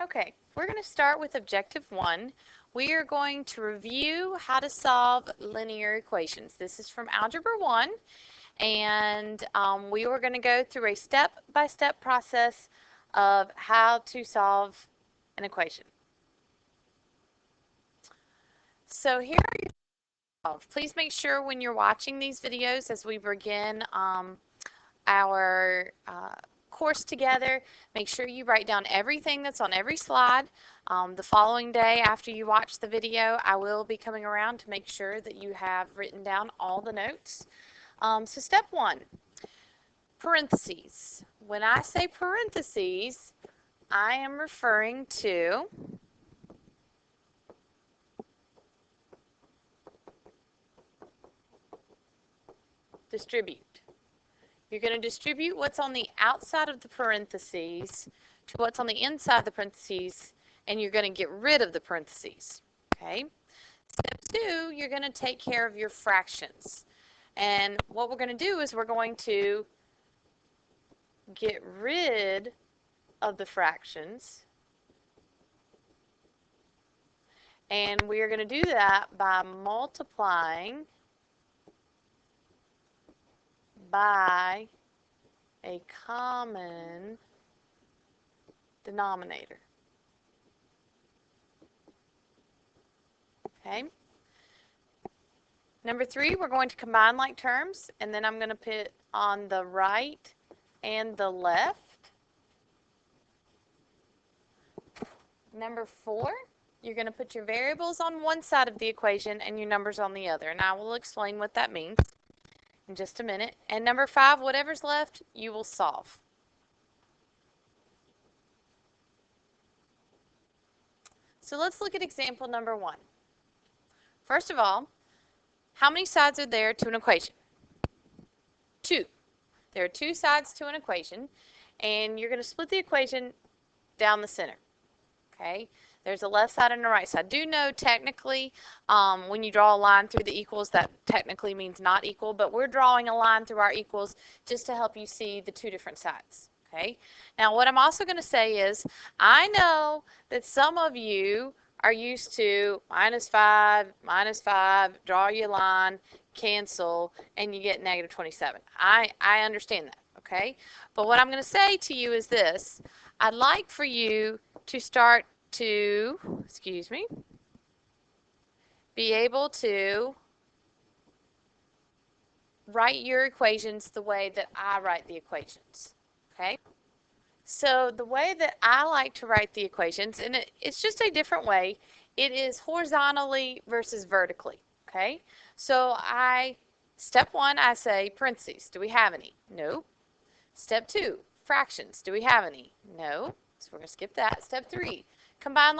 Okay, we're going to start with Objective 1. We are going to review how to solve linear equations. This is from Algebra 1, and we were going to go through a step-by-step process of how to solve an equation. So here are your solve. Please make sure when you're watching these videos as we begin our course together, make sure you write down everything that's on every slide. The following day after you watch the video, I will be coming around to make sure that you have written down all the notes. So step 1, parentheses. When I say parentheses, I am referring to distribute. You're going to distribute what's on the outside of the parentheses to what's on the inside of the parentheses, and you're going to get rid of the parentheses. Okay? Step 2, you're going to take care of your fractions. And what we're going to do is we're going to get rid of the fractions. And we are going to do that by multiplying by a common denominator. Okay. Number 3, we're going to combine like terms, and then I'm going to put on the right and the left. Number 4, you're going to put your variables on one side of the equation and your numbers on the other, and I will explain what that means in just a minute. And number 5, whatever's left, you will solve. So let's look at example number 1. First of all, how many sides are there to an equation? 2. There are 2 sides to an equation, and you're going to split the equation down the center. Okay? There's a left side and a right side. Do know technically when you draw a line through the equals, that technically means not equal, but we're drawing a line through our equals just to help you see the 2 different sides. Okay? Now what I'm also going to say is I know that some of you are used to minus 5, draw your line, cancel, and you get negative 27. I understand that. Okay? But what I'm going to say to you is this. I'd like for you to start to, be able to write your equations the way that I write the equations. Okay? So the way that I like to write the equations, and it's just a different way, it is horizontally versus vertically. Okay? So step 1, I say parentheses. Do we have any? No. Step 2, fractions. Do we have any? No. So we're going to skip that. Step 3, combine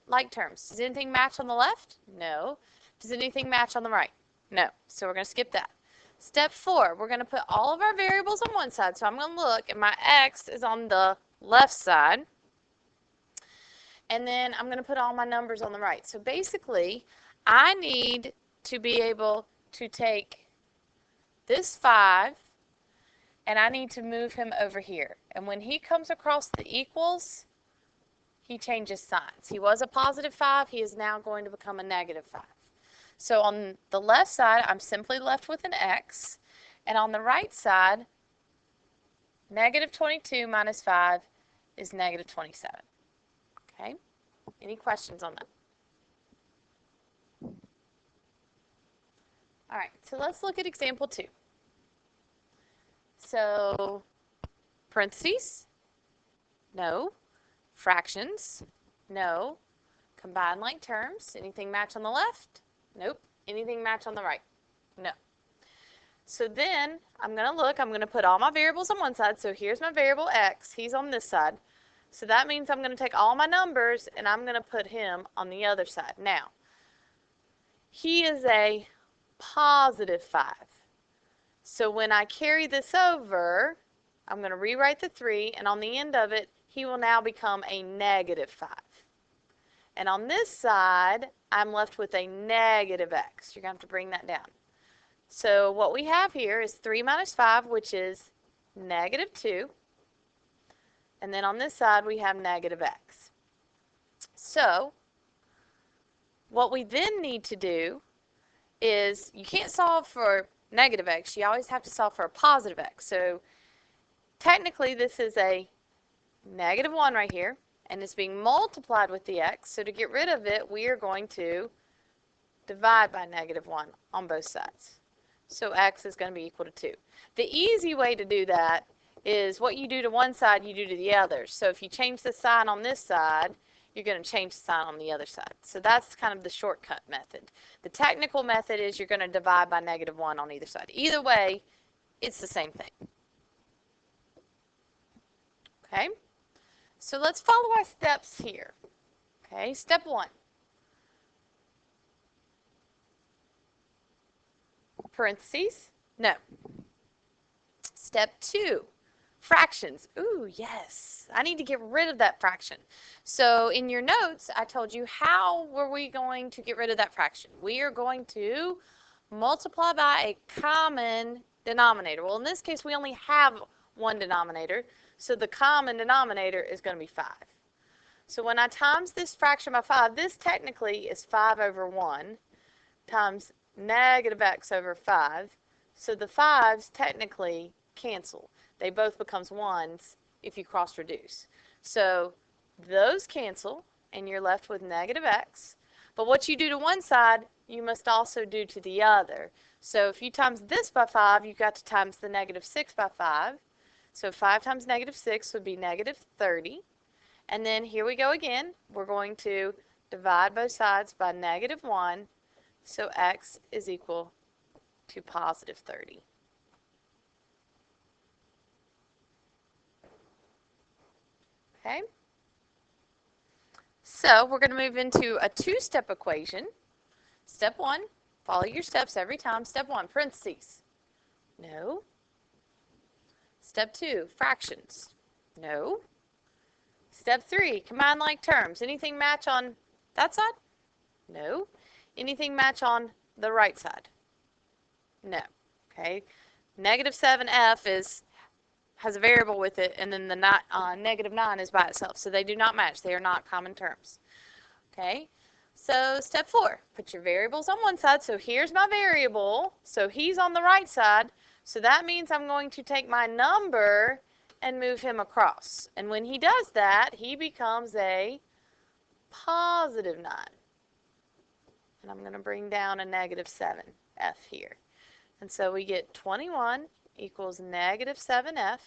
like terms. Does anything match on the left? No. Does anything match on the right? No. So we're going to skip that. Step 4, we're going to put all of our variables on one side. So I'm going to look, and my x is on the left side. And then I'm going to put all my numbers on the right. So basically, I need to be able to take this 5, and I need to move him over here. And when he comes across the equals, he changes signs. He was a positive 5. He is now going to become a negative 5. So on the left side, I'm simply left with an x. And on the right side, negative 22 minus 5 is negative 27. Okay? Any questions on that? All right, so let's look at example 2. So, parentheses, no. Fractions, no. Combine like terms, anything match on the left? Nope. Anything match on the right? No. So then, I'm going to look, I'm going to put all my variables on one side. So here's my variable x, he's on this side. So that means I'm going to take all my numbers and I'm going to put him on the other side. Now, he is a positive 5. So when I carry this over, I'm going to rewrite the 3, and on the end of it, he will now become a negative 5. And on this side, I'm left with a negative x. You're going to have to bring that down. So what we have here is 3 minus 5, which is negative 2. And then on this side, we have negative x. So what we then need to do is, you can't solve for negative x, you always have to solve for a positive x. So technically this is a negative 1 right here, and it's being multiplied with the x. So to get rid of it, we are going to divide by negative 1 on both sides. So x is going to be equal to 2. The easy way to do that is what you do to one side, you do to the other. So if you change the sign on this side, you're going to change the sign on the other side. So that's kind of the shortcut method. The technical method is you're going to divide by negative 1 on either side. Either way, it's the same thing. Okay? So let's follow our steps here. Okay, step 1. Parentheses? No. Step 2. Fractions. Ooh, yes. I need to get rid of that fraction. So in your notes, I told you how were we going to get rid of that fraction. We are going to multiply by a common denominator. Well, in this case, we only have one denominator, so the common denominator is going to be 5. So when I times this fraction by 5, this technically is 5 over 1 times negative x over 5. So the 5's technically cancel. They both becomes 1s if you cross reduce. So those cancel, and you're left with negative x. But what you do to one side, you must also do to the other. So if you times this by 5, you've got to times the negative 6 by 5. So 5 times negative 6 would be negative 30. And then here we go again. We're going to divide both sides by negative 1. So x is equal to positive 30. Okay? So we're going to move into a two-step equation. Step 1, follow your steps every time. Step 1, parentheses. No. Step 2, fractions. No. Step 3, combine like terms. Anything match on that side? No. Anything match on the right side? No. Okay. Negative 7f has a variable with it, and then the negative 9 is by itself. So they do not match. They are not common terms. Okay. So step 4, put your variables on one side. So here's my variable. So he's on the right side. So that means I'm going to take my number and move him across. And when he does that, he becomes a positive 9. And I'm going to bring down a negative 7f here. And so we get 21 equals negative 7f.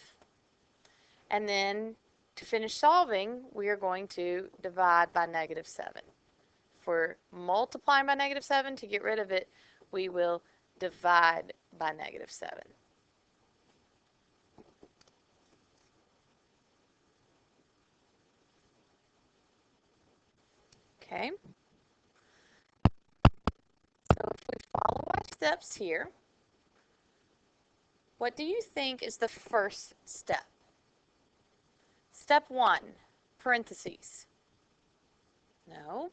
And then to finish solving, we are going to divide by negative 7. If we're multiplying by negative 7, to get rid of it, we will divide by negative 7. Okay. So if we follow our steps here, what do you think is the first step? Step 1, parentheses. No.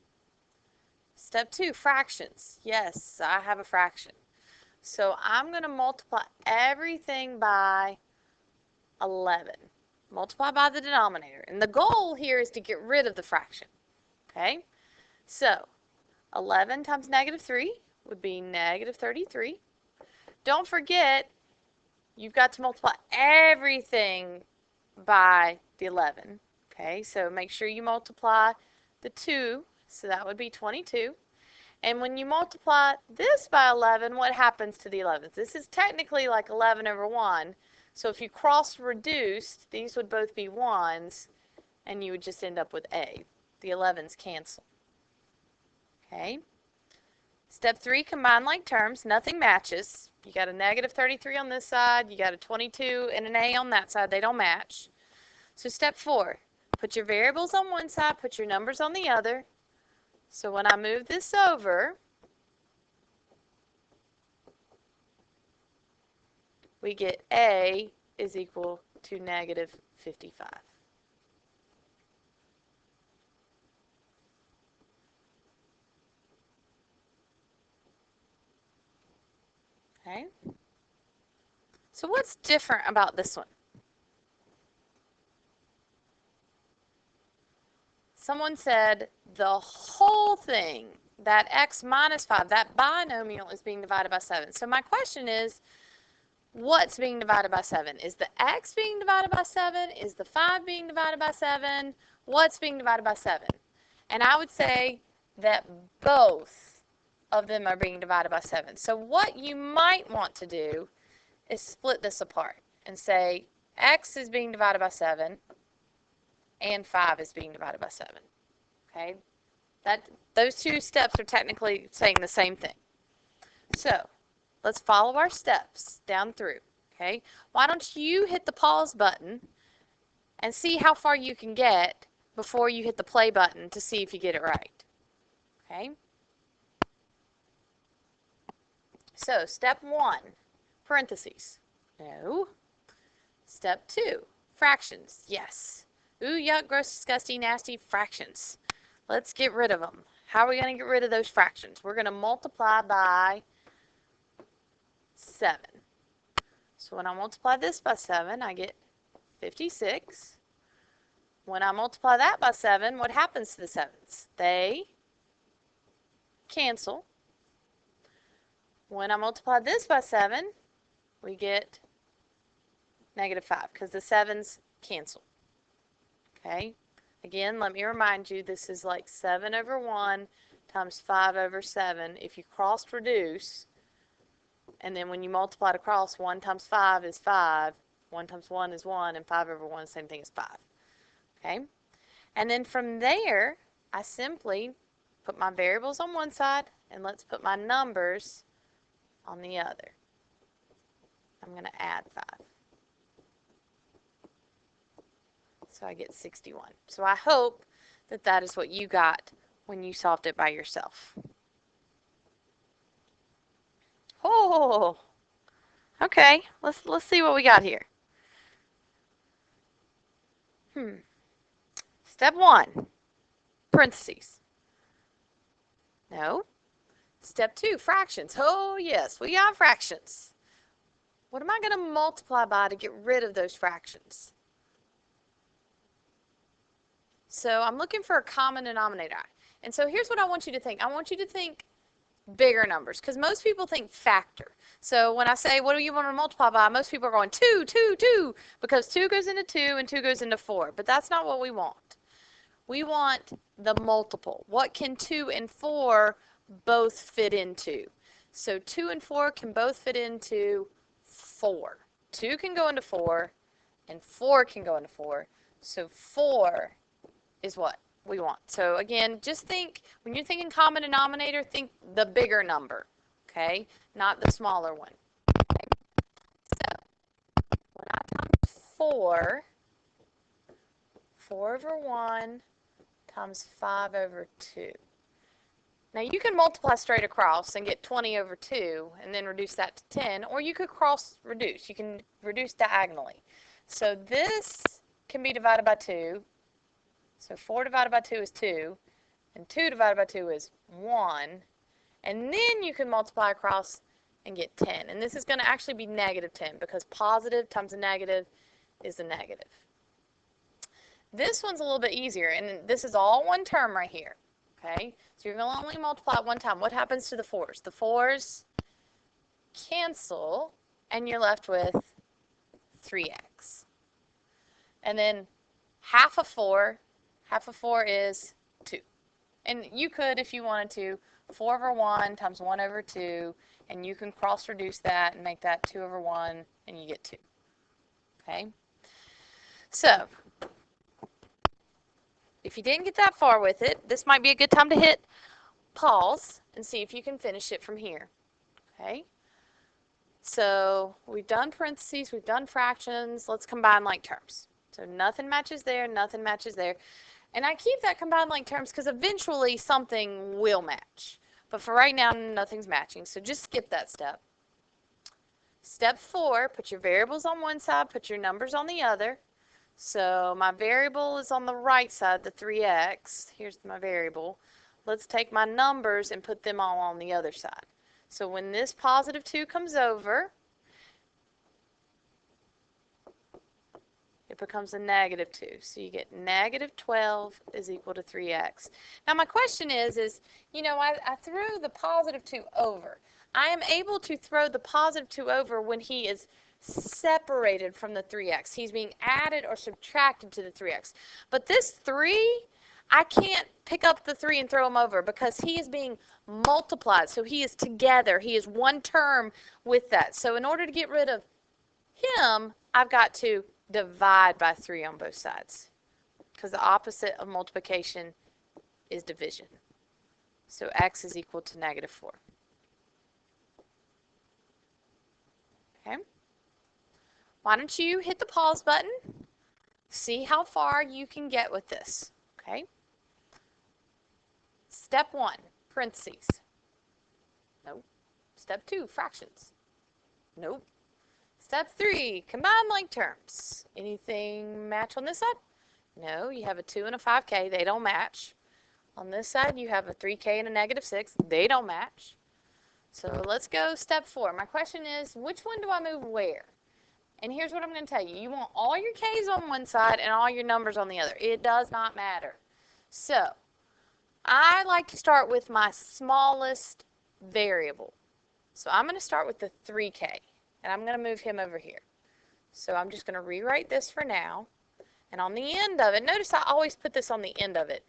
Step 2, fractions. Yes, I have a fraction. So I'm going to multiply everything by 11. Multiply by the denominator. And the goal here is to get rid of the fraction. Okay? So 11 times negative 3 would be negative 33. Don't forget, you've got to multiply everything by the 11. Okay, so make sure you multiply the 2, so that would be 22. And when you multiply this by 11, what happens to the 11th? This is technically like 11 over 1. So if you cross reduced, these would both be 1s, and you would just end up with a. The 11s cancel. Okay. Step 3, combine like terms. Nothing matches. You got a negative 33 on this side. You got a 22 and an a on that side. They don't match. So step 4, put your variables on one side, put your numbers on the other. So when I move this over, we get a is equal to negative 55. Okay. So what's different about this one? someone said the whole thing, that x minus 5, that binomial is being divided by 7. So my question is, what's being divided by 7? Is the x being divided by 7? Is the 5 being divided by 7? What's being divided by 7? And I would say that both of them are being divided by 7. So what you might want to do is split this apart and say x is being divided by 7 and 5 is being divided by 7. Okay? Those two steps are technically saying the same thing. So let's follow our steps down through. Okay? Why don't you hit the pause button and see how far you can get before you hit the play button to see if you get it right. Okay? So step 1, parentheses. No. Step 2, fractions. Yes. Ooh, yuck, gross, disgusting, nasty fractions. Let's get rid of them. How are we going to get rid of those fractions? We're going to multiply by 7. So when I multiply this by 7, I get 56. When I multiply that by 7, what happens to the 7s? They cancel. When I multiply this by 7, we get negative 5 because the 7s cancel. Okay? Again, let me remind you, this is like 7 over 1 times 5 over 7. If you cross reduce, and then when you multiply it across, 1 times 5 is 5, 1 times 1 is 1, and 5 over 1 is the same thing as 5. Okay? And then from there, I simply put my variables on one side, and let's put my numbers on the other. I'm going to add 5. So I get 61. So I hope that that is what you got when you solved it by yourself. Oh, okay. Let's see what we got here. Step 1, parentheses. No. Step 2, fractions. Oh, yes, we got fractions. What am I going to multiply by to get rid of those fractions? So I'm looking for a common denominator. And so here's what I want you to think. I want you to think bigger numbers, because most people think factor. So when I say, what do you want to multiply by, most people are going 2, 2, 2, because 2 goes into 2 and 2 goes into 4. But that's not what we want. We want the multiple. What can 2 and 4 both fit into? So 2 and 4 can both fit into 4. 2 can go into 4, and 4 can go into 4. So 4 is what we want. So again, just think, when you're thinking common denominator, think the bigger number, okay? Not the smaller one. Okay? So when I times 4 over 1 times 5 over 2. Now you can multiply straight across and get 20 over 2 and then reduce that to 10, or you could cross reduce. You can reduce diagonally. So this can be divided by 2. So 4 divided by 2 is 2, and 2 divided by 2 is 1. And then you can multiply across and get 10. And this is going to actually be negative 10, because positive times a negative is a negative. This one's a little bit easier, and this is all one term right here. Okay? So you're going to only multiply it one time. What happens to the 4s? The 4s cancel, and you're left with 3x. And then half of 4 is 2. And you could, if you wanted to, 4 over 1 times 1 over 2, and you can cross reduce that and make that 2 over 1, and you get 2. Okay? So, if you didn't get that far with it, this might be a good time to hit pause and see if you can finish it from here. Okay? So, we've done parentheses, we've done fractions, let's combine like terms. So, nothing matches there, nothing matches there. And I keep that combined like terms because eventually something will match. But for right now, nothing's matching. So just skip that step. Step 4, put your variables on one side, put your numbers on the other. So my variable is on the right side, the 3x. Here's my variable. Let's take my numbers and put them all on the other side. So when this positive 2 comes over, it becomes a negative 2. So you get negative 12 is equal to 3x. Now my question is you know, I threw the positive 2 over. I am able to throw the positive 2 over when he is separated from the 3x. He's being added or subtracted to the 3x. But this 3, I can't pick up the 3 and throw him over because he is being multiplied. So he is together. He is one term with that. So in order to get rid of him, I've got to divide by 3 on both sides because the opposite of multiplication is division. So x is equal to negative 4. Okay. Why don't you hit the pause button, see how far you can get with this. Okay. Step 1, parentheses. Nope. Step 2, fractions. Nope. Step 3, combine like terms. Anything match on this side? No, you have a 2 and a 5k. They don't match. On this side, you have a 3k and a negative 6. They don't match. So let's go step 4. My question is, which one do I move where? And here's what I'm going to tell you. You want all your k's on one side and all your numbers on the other. It does not matter. So I like to start with my smallest variable. So I'm going to start with the 3k, and I'm going to move him over here. So I'm just going to rewrite this for now. And on the end of it, notice I always put this on the end of it.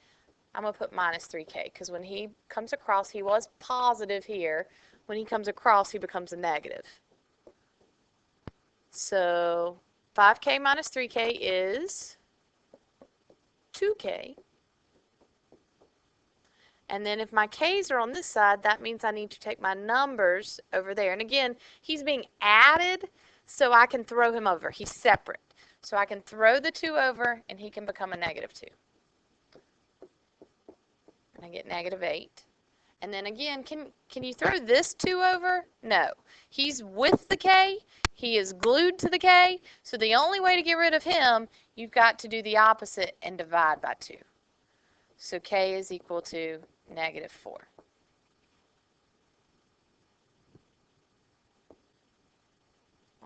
I'm going to put minus 3k because when he comes across, he was positive here. When he comes across, he becomes a negative. So 5k minus 3k is 2k. And then if my k's are on this side, that means I need to take my numbers over there. And again, he's being added, so I can throw him over. He's separate. So I can throw the 2 over, and he can become a negative 2. And I get negative 8. And then again, can you throw this 2 over? No. He's with the k. He is glued to the k. So the only way to get rid of him, you've got to do the opposite and divide by 2. So k is equal to negative 4.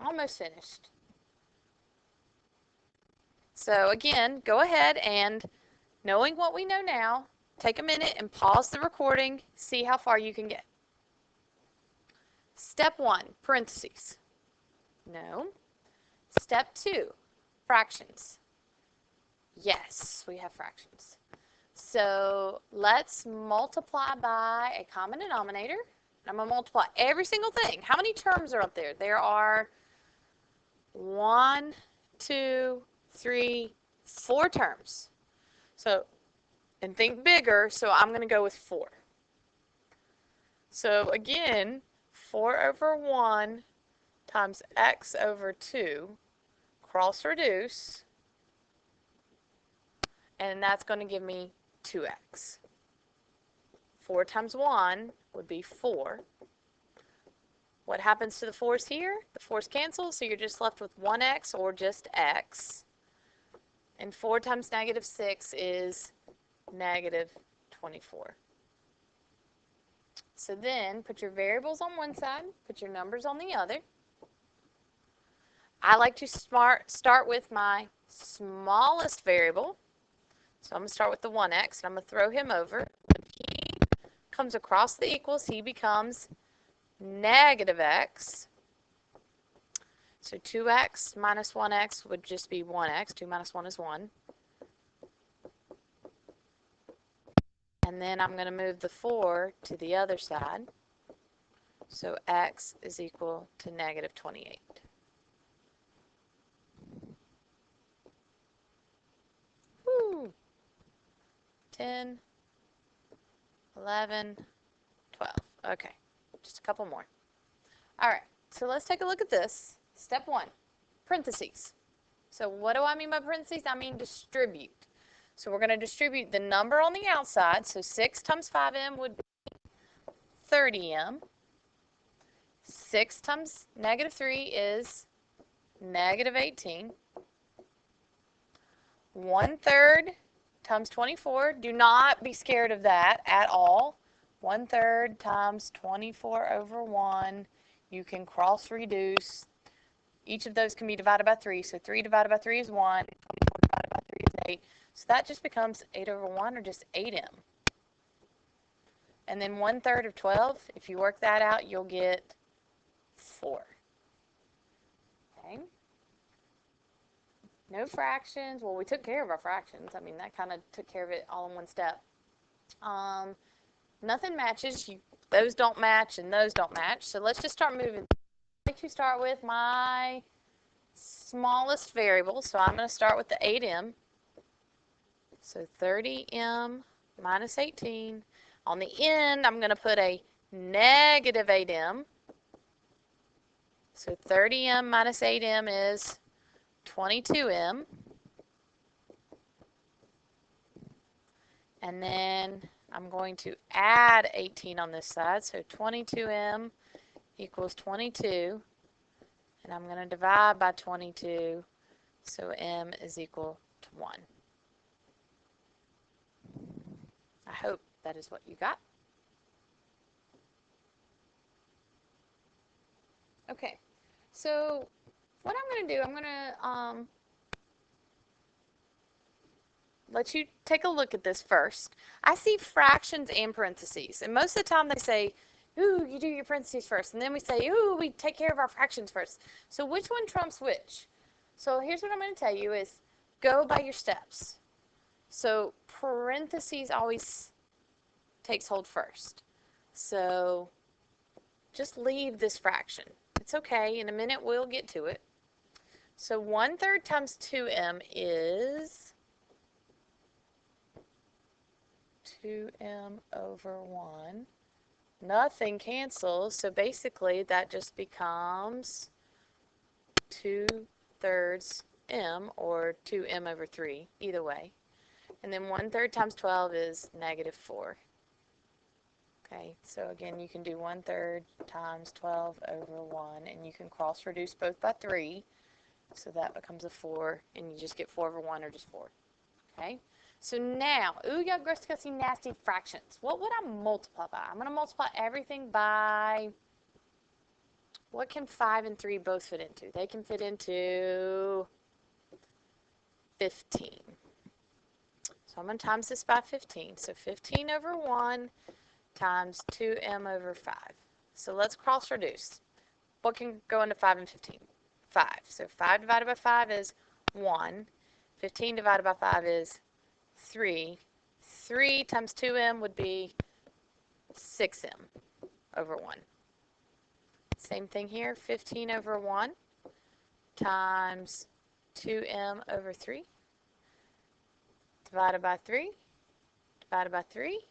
Almost finished. So again, go ahead and, knowing what we know now, take a minute and pause the recording, see how far you can get. Step 1, parentheses. No. Step 2, fractions. Yes, we have fractions. So let's multiply by a common denominator. I'm going to multiply every single thing. How many terms are up there? There are 1, 2, 3, 4 terms. So, and think bigger, so I'm going to go with 4. So again, 4 over 1 times x over 2, cross reduce, and that's going to give me 2x. 4 times 1 would be 4. What happens to the 4's here? The 4's cancel, so you're just left with 1x or just x. And 4 times negative 6 is negative 24. So then put your variables on one side, put your numbers on the other. I like to start with my smallest variable. So I'm going to start with the 1x, and I'm going to throw him over. When he comes across the equals, he becomes negative x. So 2x minus 1x would just be 1x. 2 minus 1 is 1. And then I'm going to move the 4 to the other side. So x is equal to negative 28. Woo! 10, 11, 12. Okay, just a couple more. All right, so let's take a look at this. Step 1, parentheses. So what do I mean by parentheses? I mean distribute. So we're going to distribute the number on the outside. So 6 times 5m would be 30m. 6 times negative 3 is negative 18. 1/3 times 24. Do not be scared of that at all. 1/3 times 24 over 1. You can cross reduce. each of those can be divided by 3. So 3 divided by 3 is 1. 24 divided by 3 is 8. So that just becomes 8 over 1, or just 8m. And then 1/3 of 12, if you work that out, you'll get 4. Okay. No fractions. Well, we took care of our fractions. I mean, that kind of took care of it all in one step. Nothing matches. Those don't match and those don't match. So let's just start moving. I'd like to start with my smallest variable. So I'm going to start with the 8m. So 30m minus 18. On the end, I'm going to put a negative 8m. So 30m minus 8m is 22m. And then I'm going to add 18 on this side. So 22m equals 22. And I'm going to divide by 22. So m is equal to 1. I hope that is what you got. Okay, so what I'm going to do, I'm going to let you take a look at this first. I see fractions and parentheses, and most of the time they say, ooh, you do your parentheses first, and then we say, ooh, we take care of our fractions first. So which one trumps which? So here's what I'm going to tell you is go by your steps. So parentheses always takes hold first. So just leave this fraction. It's okay. In a minute, we'll get to it. So 1/3 times 2m is 2m over 1. Nothing cancels, so basically that just becomes 2/3 m, or 2m over 3, either way. And then 1/3 times 12 is -4. Okay, so again, you can do 1/3 times 12 over 1, and you can cross reduce both by 3. So that becomes a 4, and you just get 4 over 1, or just 4. Okay, so now, ooh, y'all discussing nasty fractions. What would I multiply by? I'm going to multiply everything by, what can 5 and 3 both fit into? They can fit into 15. So I'm going to times this by 15. So 15 over 1 times 2m over 5. So let's cross reduce. What can go into 5 and 15? 5. So 5 divided by 5 is 1. 15 divided by 5 is 3. 3 times 2m would be 6m over 1. Same thing here. 15 over 1 times 2m over 3 divided by 3 divided by 3.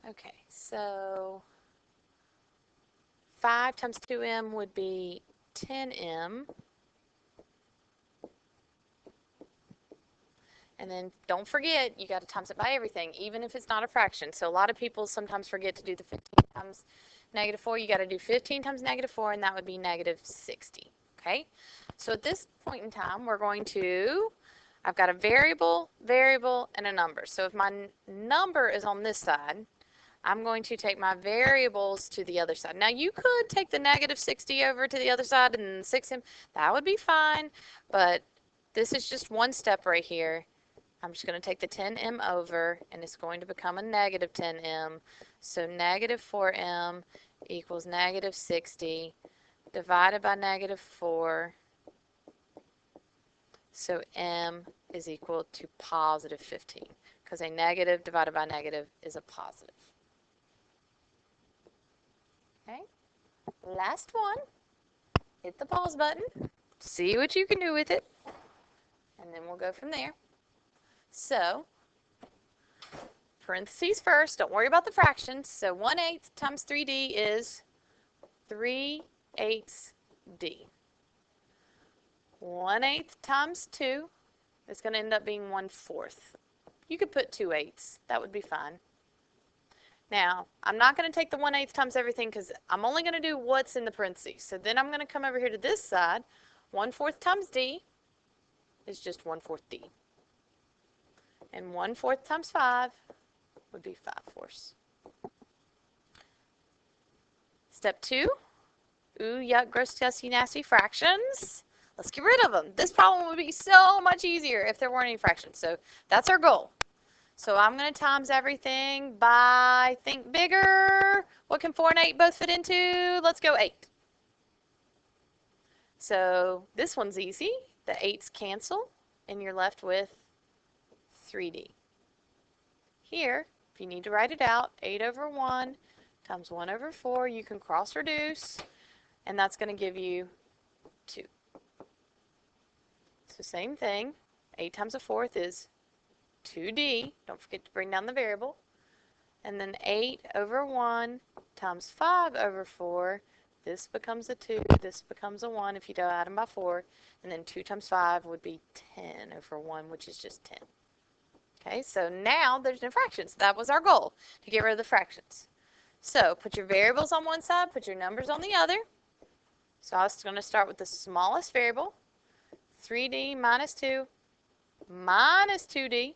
Okay, so 5 times 2m would be 10m. And then don't forget, you got to times it by everything, even if it's not a fraction. So a lot of people sometimes forget to do the 15 times -4. You got to do 15 times -4, and that would be -60. Okay? So at this point in time, we're going to, I've got a variable, and a number. So if my number is on this side, I'm going to take my variables to the other side. Now you could take the -60 over to the other side and 6m. That would be fine, but this is just one step right here. I'm just going to take the 10m over, and it's going to become a -10m. So -4m equals -60 divided by -4. So m is equal to +15, because a negative divided by negative is a positive. Okay, last one. Hit the pause button. See what you can do with it. And then we'll go from there. So, parentheses first. Don't worry about the fractions. So 1/8 times 3d is 3/8d. 1/8 times 2 is going to end up being 1/4. You could put 2/8. That would be fine. Now, I'm not going to take the 1/8 times everything because I'm only going to do what's in the parentheses. So then I'm going to come over here to this side. 1/4 times d is just 1/4 d. And 1/4 times 5 would be 5/4. Step 2, Ooh, yuck, gross, disgusting, nasty fractions. Let's get rid of them. This problem would be so much easier if there weren't any fractions. So that's our goal. So I'm going to times everything by, think bigger. What can 4 and 8 both fit into? Let's go 8. So this one's easy. The 8's cancel, and you're left with 3D. Here, if you need to write it out, 8 over 1 times 1 over 4, you can cross reduce, and that's going to give you 2. So same thing, 8 times a fourth is 2D. Don't forget to bring down the variable. And then 8 over 1 times 5 over 4. This becomes a 2. This becomes a 1 if you divide them by 4. And then 2 times 5 would be 10 over 1, which is just 10. Okay, so now there's no fractions. That was our goal, to get rid of the fractions. So put your variables on one side, put your numbers on the other. So I was going to start with the smallest variable, 3D minus 2 minus 2D.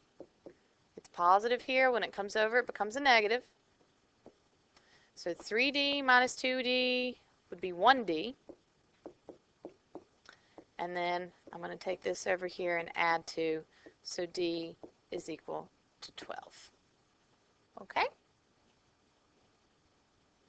It's positive here. When it comes over, it becomes a negative. So 3D minus 2D would be 1D. And then I'm going to take this over here and add 2. So D is equal to 12. Okay?